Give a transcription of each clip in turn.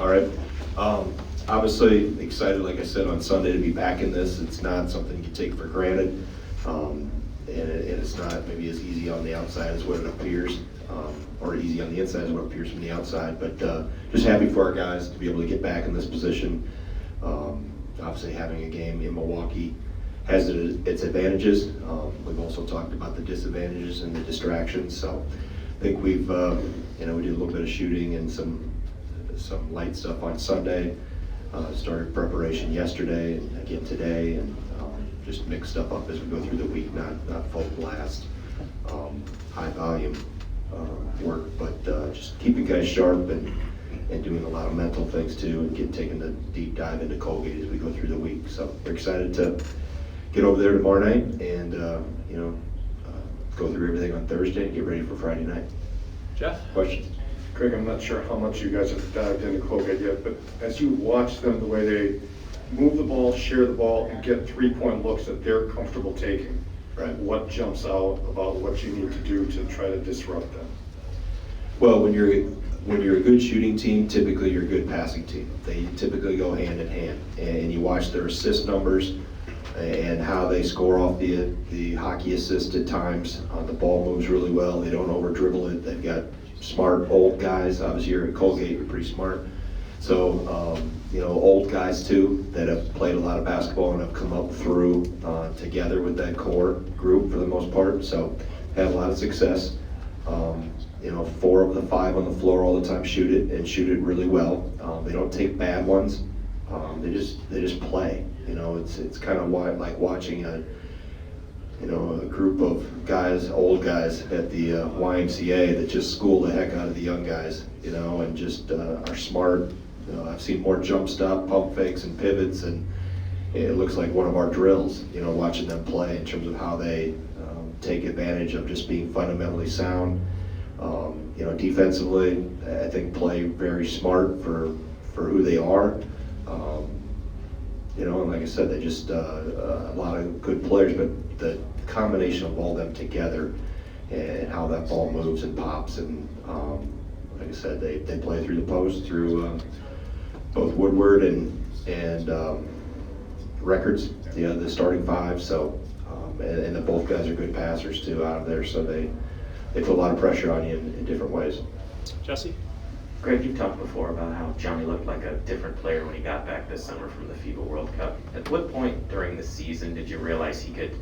All right. Obviously excited, like I said, on Sunday to be back in this. It's not something you take for granted. And it's not maybe as easy on the outside as what it appears, or easy on the inside as what it appears from the outside. But just happy for our guys to be able to get back in this position. Obviously having a game in Milwaukee has its advantages. We've also talked about the disadvantages and the distractions. So I think we did a little bit of shooting and some light stuff on Sunday. Started preparation yesterday and again today, and just mix stuff up as we go through the week. Not full blast, high volume work, but just keeping guys sharp and doing a lot of mental things too, and taking the deep dive into Colgate as we go through the week. So we're excited to get over there tomorrow night and go through everything on Thursday and get ready for Friday night. Jeff? Questions? Craig, I'm not sure how much you guys have dived into Colgate yet, but as you watch them, the way they move the ball, share the ball, and get three-point looks that they're comfortable taking, Right. What jumps out about what you need to do to try to disrupt them? Well, when you're a good shooting team, typically you're a good passing team. They typically go hand in hand, and you watch their assist numbers and how they score off the hockey assist at times. The ball moves really well. They don't over dribble it. They've got smart old guys. Obviously, you're at Colgate, you're pretty smart. So, old guys too that have played a lot of basketball and have come up through together with that core group for the most part. So, had a lot of success. 4 of the 5 on the floor all the time shoot it really well. They don't take bad ones. They just play. It's kind of like watching a group of guys, old guys at the YMCA that just school the heck out of the young guys, and just are smart. I've seen more jump stop, pump fakes, and pivots, and it looks like one of our drills, watching them play in terms of how they take advantage of just being fundamentally sound. Defensively, I think play very smart for who they are. And like I said, they just a lot of good players, but the combination of all them together and how that ball moves and pops, and like I said, they play through the post, through both Woodward and Records, the starting 5. So and then both guys are good passers too out of there, so they put a lot of pressure on you in different ways. Jesse? Greg, you've talked before about how Johnny looked like a different player when he got back this summer from the FIBA World Cup. At what point during the season did you realize he could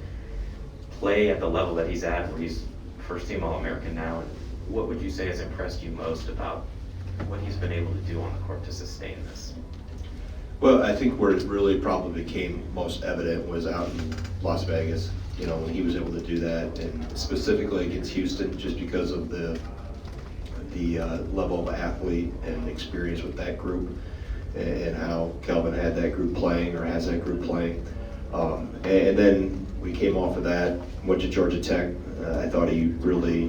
play at the level that he's at, where he's first-team All-American now? And what would you say has impressed you most about what he's been able to do on the court to sustain this? Well, I think where it really probably became most evident was out in Las Vegas, when he was able to do that, and specifically against Houston, just because of the level of athlete and experience with that group, and how Kelvin had that group playing, or has that group playing. And then we came off of that, went to Georgia Tech. I thought he really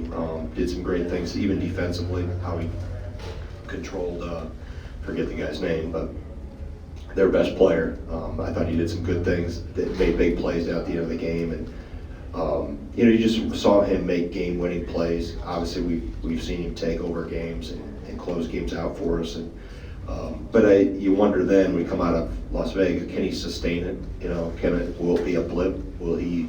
did some great things, even defensively, how he controlled, forget the guy's name, but their best player. I thought he did some good things, that made big plays down at the end of the game, and you just saw him make game-winning plays. Obviously, we've seen him take over games and close games out for us. And but you wonder then, when we come out of Las Vegas, can he sustain it? Will it be a blip? Will he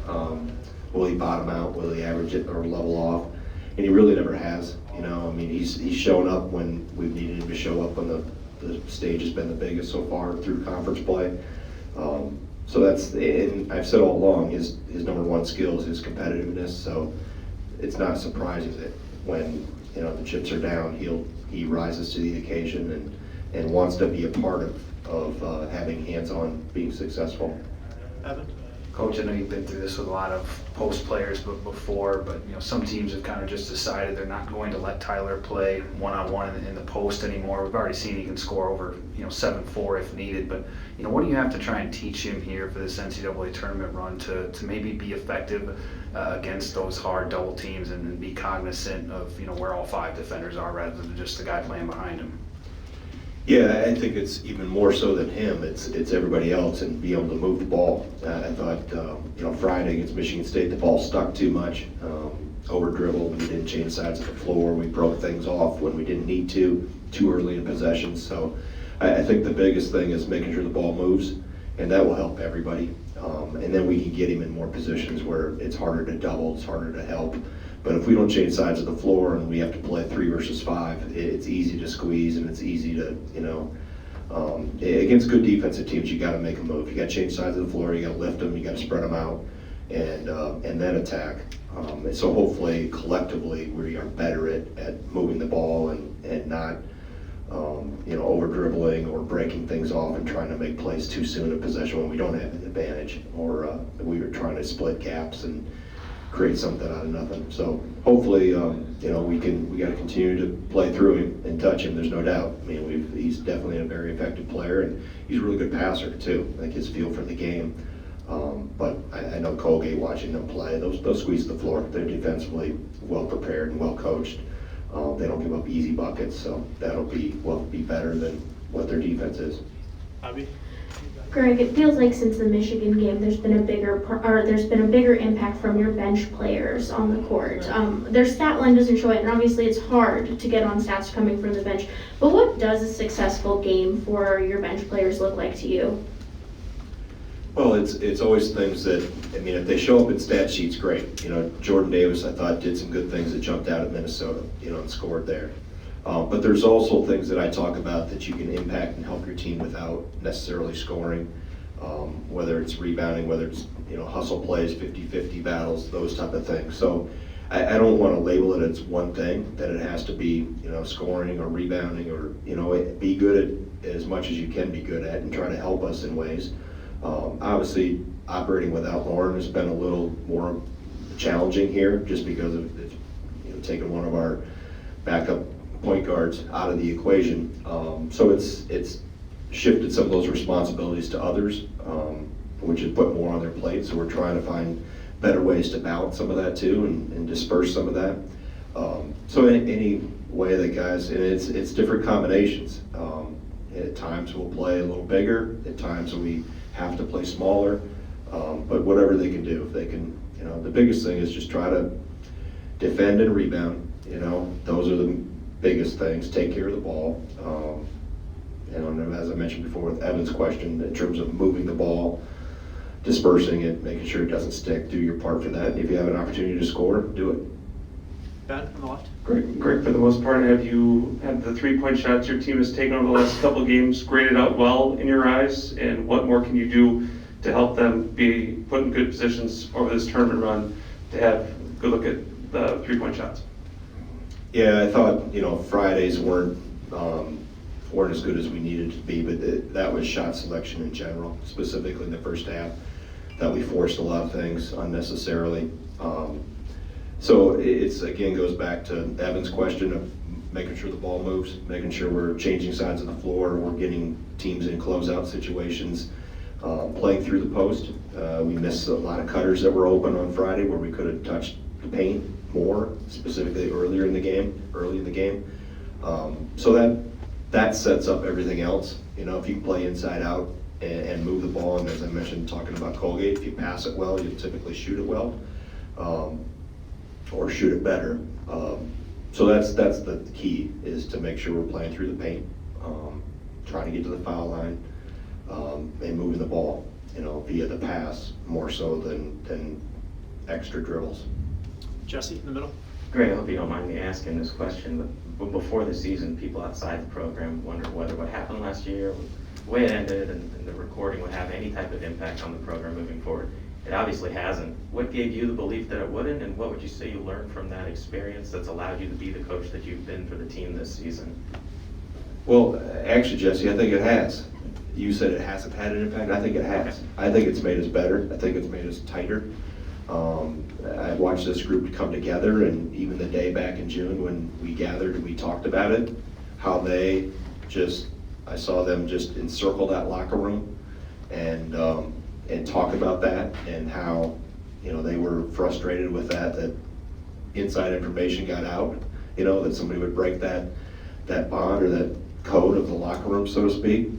bottom out? Will he average it or level off? And he really never has. He's shown up when we've needed him to show up when the stage has been the biggest so far through conference play. So and I've said all along, his number one skill is his competitiveness. So it's not surprising that when the chips are down, he rises to the occasion and wants to be a part of having hands-on being successful. Evan? Coach, I know you've been through this with a lot of post players before, but some teams have kind of just decided they're not going to let Tyler play one-on-one in the post anymore. We've already seen he can score over 7-4 if needed, but what do you have to try and teach him here for this NCAA tournament run to maybe be effective against those hard double teams and be cognizant of where all 5 defenders are rather than just the guy playing behind him? Yeah, I think it's even more so than him. It's everybody else, and be able to move the ball. I thought, Friday against Michigan State, the ball stuck too much, over dribbled. We didn't change sides of the floor. We broke things off when we didn't need to. too early in possessions. So I think the biggest thing is making sure the ball moves, and that will help everybody. And then we can get him in more positions where it's harder to double, it's harder to help. But if we don't change sides of the floor and we have to play 3 versus 5, it's easy to squeeze and it's easy to, against good defensive teams, you got to make a move. You got to change sides of the floor, you got to lift them, you got to spread them out, and then attack. And so hopefully, collectively, we are better at moving the ball and not, over dribbling or breaking things off and trying to make plays too soon in possession when we don't have an advantage, or we were trying to split gaps and create something out of nothing. So hopefully, we got to continue to play through him and touch him. There's no doubt. I mean, he's definitely a very effective player, and he's a really good passer too. Like his feel for the game. But I know Colgate, watching them play, they'll squeeze the floor. They're defensively well prepared and well coached. They don't give up easy buckets, so that'll be better than what their defense is. Abby? Greg, it feels like since the Michigan game, there's been a bigger impact from your bench players on the court. Their stat line doesn't show it, and obviously it's hard to get on stats coming from the bench. But what does a successful game for your bench players look like to you? Well, it's always things that, if they show up in stat sheets, great. Jordan Davis, I thought, did some good things that jumped out at Minnesota, and scored there. But there's also things that I talk about that you can impact and help your team without necessarily scoring, whether it's rebounding, whether it's, hustle plays, 50-50 battles, those type of things. So I don't want to label it as one thing, that it has to be, scoring or rebounding or, be good at as much as you can be good at and try to help us in ways. Obviously, operating without Lauren has been a little more challenging here, just because of taking one of our backup point guards out of the equation. So it's shifted some of those responsibilities to others, which has put more on their plate. So we're trying to find better ways to balance some of that too, and disperse some of that. So any way that guys, and it's different combinations. At times we'll play a little bigger. At times we have to play smaller. But whatever they can do, if they can, the biggest thing is just try to defend and rebound. Those are the biggest things. Take care of the ball. And as I mentioned before with Evan's question, in terms of moving the ball, dispersing it, making sure it doesn't stick, do your part for that. And if you have an opportunity to score, do it. Ben on the left? Greg, for the most part, have you had the 3-point shots your team has taken over the last couple games graded out well in your eyes? And what more can you do to help them be put in good positions over this tournament run to have a good look at the 3-point shots? Yeah, I thought, Fridays weren't as good as we needed to be, but that was shot selection in general, specifically in the first half, that we forced a lot of things unnecessarily. So it's, again, goes back to Evan's question of making sure the ball moves, making sure we're changing sides of the floor, we're getting teams in closeout situations, playing through the post. We missed a lot of cutters that were open on Friday where we could have touched the paint more, specifically early in the game. So that sets up everything else. If you can play inside out and move the ball, and as I mentioned, talking about Colgate, if you pass it well, you typically shoot it well. Or shoot it better. So that's the key, is to make sure we're playing through the paint, trying to get to the foul line, and moving the ball, via the pass more so than extra dribbles. Jesse in the middle? Greg, I hope you don't mind me asking this question, but before the season, people outside the program wonder whether what happened last year, the way it ended, and the recording would have any type of impact on the program moving forward. It obviously hasn't. What gave you the belief that it wouldn't, and what would you say you learned from that experience that's allowed you to be the coach that you've been for the team this season? Well, actually, Jesse, I think it has. You said it hasn't had an impact. I think it has. I think it's made us better. I think it's made us tighter. I watched this group come together, and even the day back in June when we gathered and we talked about it, how I saw them just encircle that locker room and talk about that, and how they were frustrated with that inside information got out, that somebody would break that bond or that code of the locker room, so to speak,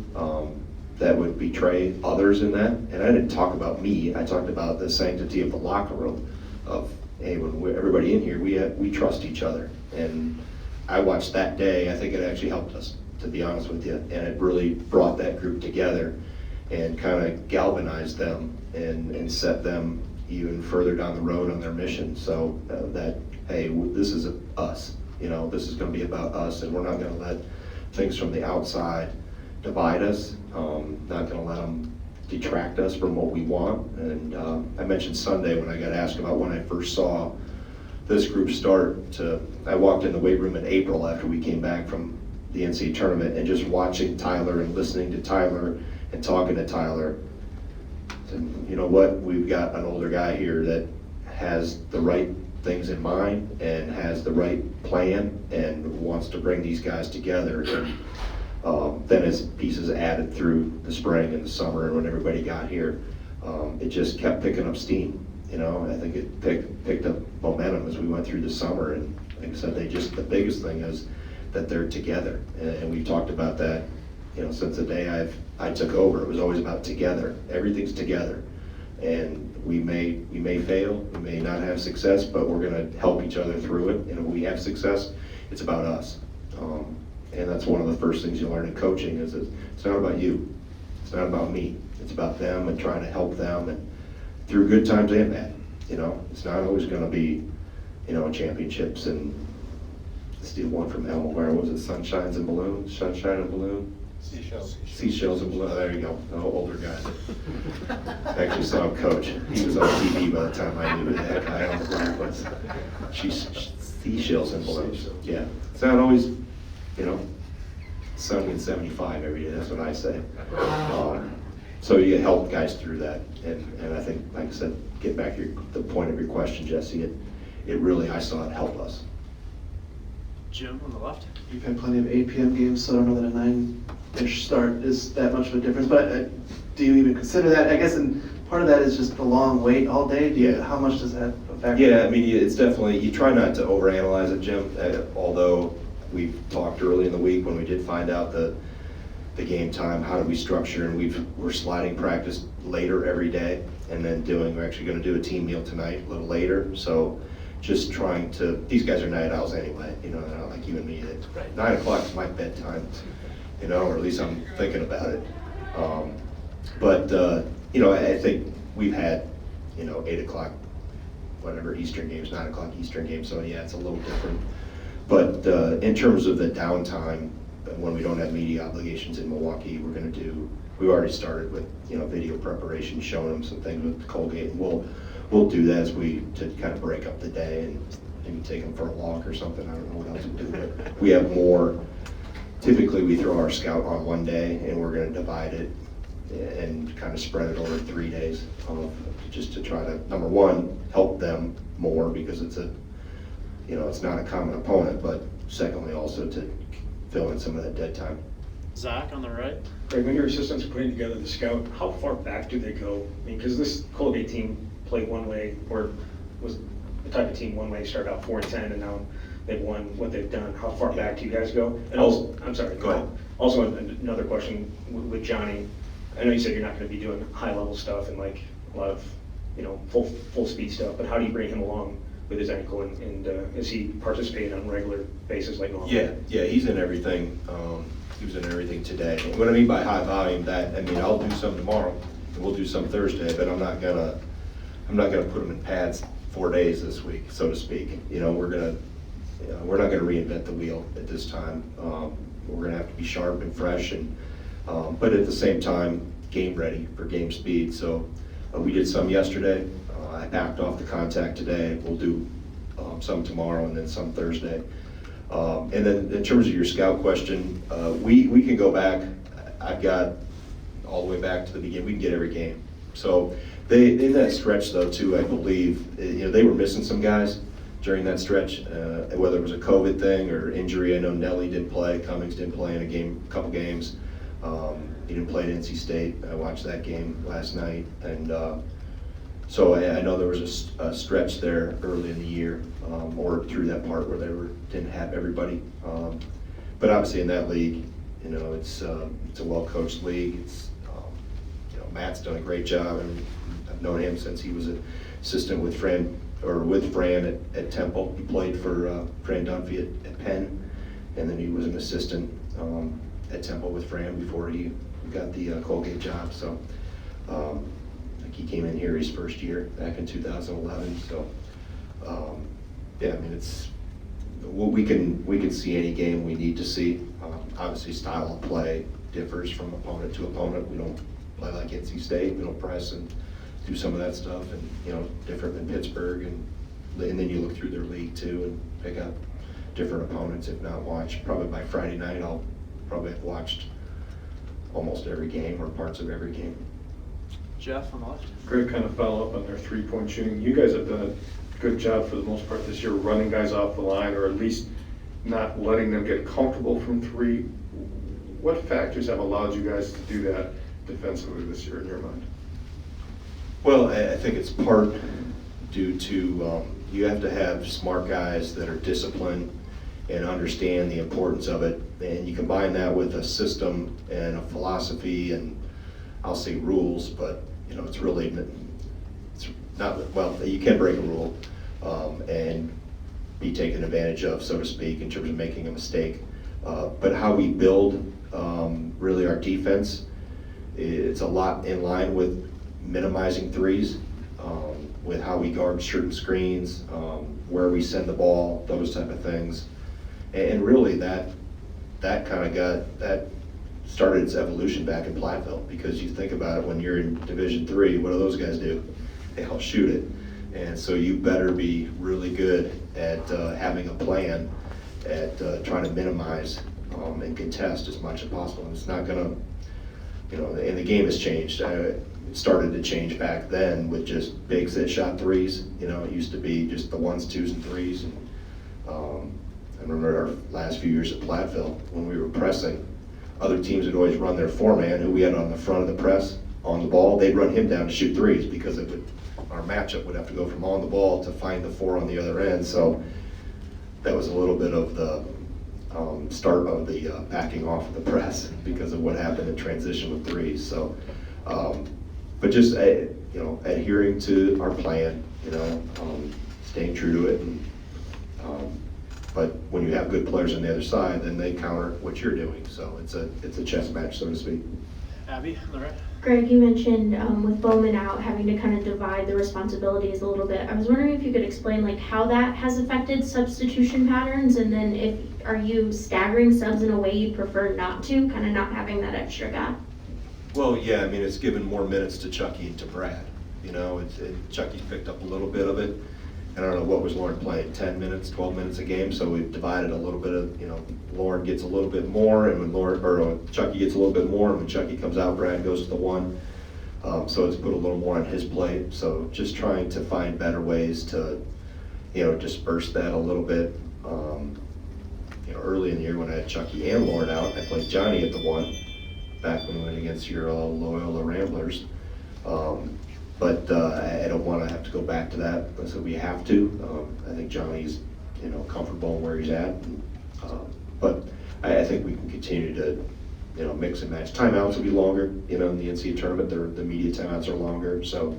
that would betray others in that. And I didn't talk about me, I talked about the sanctity of the locker room, of, hey, when everybody in here, we trust each other. And I watched that day, I think it actually helped us, to be honest with you. And it really brought that group together and kind of galvanized them and set them even further down the road on their mission. So that, hey, this is us. This is going to be about us, and we're not going to let things from the outside divide us. Not going to let them detract us from what we want. And I mentioned Sunday when I got asked about when I first saw this group start. I walked in the weight room in April after we came back from the NCAA tournament, and just watching Tyler and listening to Tyler and talking to Tyler. And you know what? We've got an older guy here that has the right things in mind and has the right plan and wants to bring these guys together. And then as pieces added through the spring and the summer and when everybody got here, it just kept picking up steam. I think it picked up momentum as we went through the summer. And like I said, the biggest thing is that they're together. And we've talked about that, since the day I took over. It was always about together. Everything's together. And we may fail, we may not have success, but we're going to help each other through it. And if we have success, it's about us. And that's one of the first things you learn in coaching is that it's not about you. It's not about me. It's about them and trying to help them, and through good times and bad. It's not always going to be, championships. And steal one from Elmo. Where was it? Sunshine and balloons. Seashells and balloons. There you go. The older guy. I actually saw him coach. He was on TV by the time I knew that guy on the ground was. Seashells and balloons. Yeah. It's not always, sunny and 75 every day. That's what I say. So you help guys through that. And I think, like I said, get back to the point of your question, Jesse. It really, I saw it help us. Jim on the left. You've had plenty of 8 p.m. games, so I don't know that a 9-ish start is that much of a difference. But do you even consider that? I guess, and part of that is just the long wait all day. Yeah. How much does that affect? Yeah, I mean, it's definitely, you try not to overanalyze it, Jim. Although we talked early in the week when we did find out the game time, how do we structure, and we're sliding practice later every day, and then we're actually going to do a team meal tonight a little later. So just trying to, these guys are night owls anyway, they're not like you and me. Right. 9 o'clock is my bedtime, or at least I'm thinking about it. I think we've had, 8 o'clock, whatever, Eastern games, 9 o'clock Eastern games, so yeah, it's a little different. But in terms of the downtime, when we don't have media obligations in Milwaukee, we've already started with, video preparation, showing them some things with Colgate, and we'll do that to kind of break up the day and maybe take them for a walk or something. I don't know what else we do, but we have more. Typically, we throw our scout on one day, and we're going to divide it and kind of spread it over 3 days, just to try to, number one, help them more because it's not a common opponent, but secondly, also to fill in some of that dead time. Zach on the right. Greg, when your assistants are putting together the scout, how far back do they go? I mean, because this Colgate team played one way, or was the type of team one way, started out 4-10, and now they've won what they've done. How far back do you guys go? And also, I'm sorry. Go ahead. Also, another question with Johnny. I know you said you're not going to be doing high level stuff and like a lot of, full speed stuff, but how do you bring him along with his ankle, and is he participating on a regular basis like normal? Yeah, he's in everything. He was in everything today. And what I mean by high volume, I'll do some tomorrow, and we'll do some Thursday, but I'm not gonna put him in pads 4 days this week, so to speak. We're not gonna reinvent the wheel at this time. We're gonna have to be sharp and fresh, and but at the same time, game ready for game speed. So we did some yesterday. I backed off the contact today. We'll do some tomorrow and then some Thursday. And then in terms of your scout question, we can go back. I've got all the way back to the beginning. We can get every game. So in that stretch though too, I believe, they were missing some guys during that stretch, whether it was a COVID thing or injury. I know Nelly didn't play, Cummings didn't play in a couple games. He didn't play at NC State. I watched that game last night, and so I know there was a stretch there early in the year, or through that part where didn't have everybody. But obviously in that league, it's a well-coached league. It's Matt's done a great job, and I've known him since he was an assistant with Fran at Temple. He played for Fran Dunphy at Penn, and then he was an assistant at Temple with Fran before he got the Colgate job. So like he came in here his first year back in 2011. So yeah, I mean we can see any game we need to see. Obviously, style of play differs from opponent to opponent. We don't play like NC State. We don't press and do some of that stuff, and different than Pittsburgh, and then you look through their league too and pick up different opponents. If not watched, probably by Friday night, I'll probably have watched almost every game or parts of every game. Jeff on the left. Great kind of follow up on their 3-point shooting. You guys have done a good job for the most part this year running guys off the line, or at least not letting them get comfortable from three. What factors have allowed you guys to do that defensively this year in your mind? Well, I think it's part due to you have to have smart guys that are disciplined and understand the importance of it, and you combine that with a system and a philosophy, and I'll say rules, but it's really it's not, well, you can break a rule and be taken advantage of, so to speak, in terms of making a mistake. But how we build really our defense, it's a lot in line with minimizing threes, with how we guard certain screens, where we send the ball, those type of things. And really that started its evolution back in Platteville, because you think about it, when you're in Division III, what do those guys do? They all shoot it. And so you better be really good at having a plan at trying to minimize and contest as much as possible. And it's not gonna, and the game has changed. It started to change back then with just bigs that shot threes. It used to be just the 1s, 2s, and 3s. And I remember our last few years at Platteville, when we were pressing, other teams would always run their 4-man, who we had on the front of the press on the ball. They'd run him down to shoot threes, because our matchup would have to go from on the ball to find the 4 on the other end. So that was a little bit of the start of the backing off of the press because of what happened in transition with threes. So, but just adhering to our plan, staying true to it, and but when you have good players on the other side, then they counter what you're doing. So it's a chess match, so to speak. Abby on the right. Greg, you mentioned with Bowman out, having to kind of divide the responsibilities a little bit. I was wondering if you could explain how that has affected substitution patterns, and then are you staggering subs in a way you prefer not to, kind of not having that extra guy? Well, yeah, I mean, it's given more minutes to Chucky and to Brad. Chucky picked up a little bit of it. I don't know, what was Lauren playing, 10 minutes, 12 minutes a game? So we've divided a little bit of, Lauren gets a little bit more, and when Chucky gets a little bit more, and when Chucky comes out, Brad goes to the 1. So it's put a little more on his plate. So just trying to find better ways to, disperse that a little bit. Early in the year when I had Chucky and Lauren out, I played Johnny at the 1, back when we went against your Loyola Ramblers. But I don't want to have to go back to that, so we have to. I think Johnny's, comfortable where he's at. But I think we can continue to, mix and match. Timeouts will be longer, in the NCAA tournament. The media timeouts are longer, so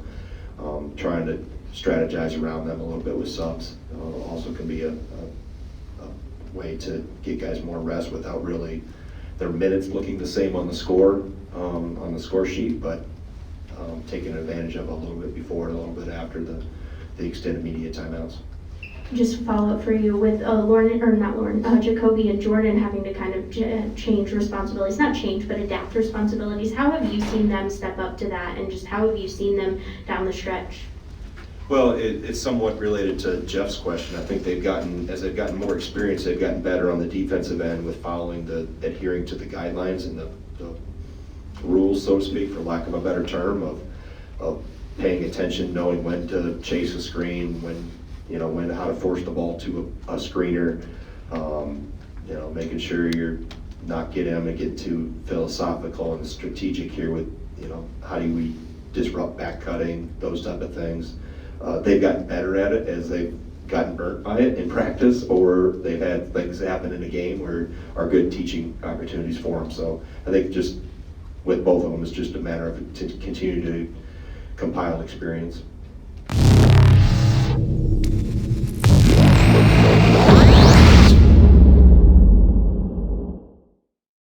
trying to strategize around them a little bit with subs also can be a way to get guys more rest without really their minutes looking the same on the score sheet, but taking advantage of a little bit before and a little bit after the extended media timeouts. Just a follow-up for you with Jacoby and Jordan having to kind of change responsibilities, not change, but adapt responsibilities. How have you seen them step up to that, and just how have you seen them down the stretch? Well, it's somewhat related to Jeff's question. I think as they've gotten more experience, they've gotten better on the defensive end with adhering to the guidelines and the rules, so to speak, for lack of a better term, of paying attention, knowing when to chase a screen, how to force the ball to a screener, making sure you're not getting them to get too philosophical and strategic here with, how do we disrupt back cutting, those type of things. They've gotten better at it as they've gotten burnt by it in practice, or they've had things happen in a game where are good teaching opportunities for them. So I think just with both of them, it's just a matter of to continue to compile experience.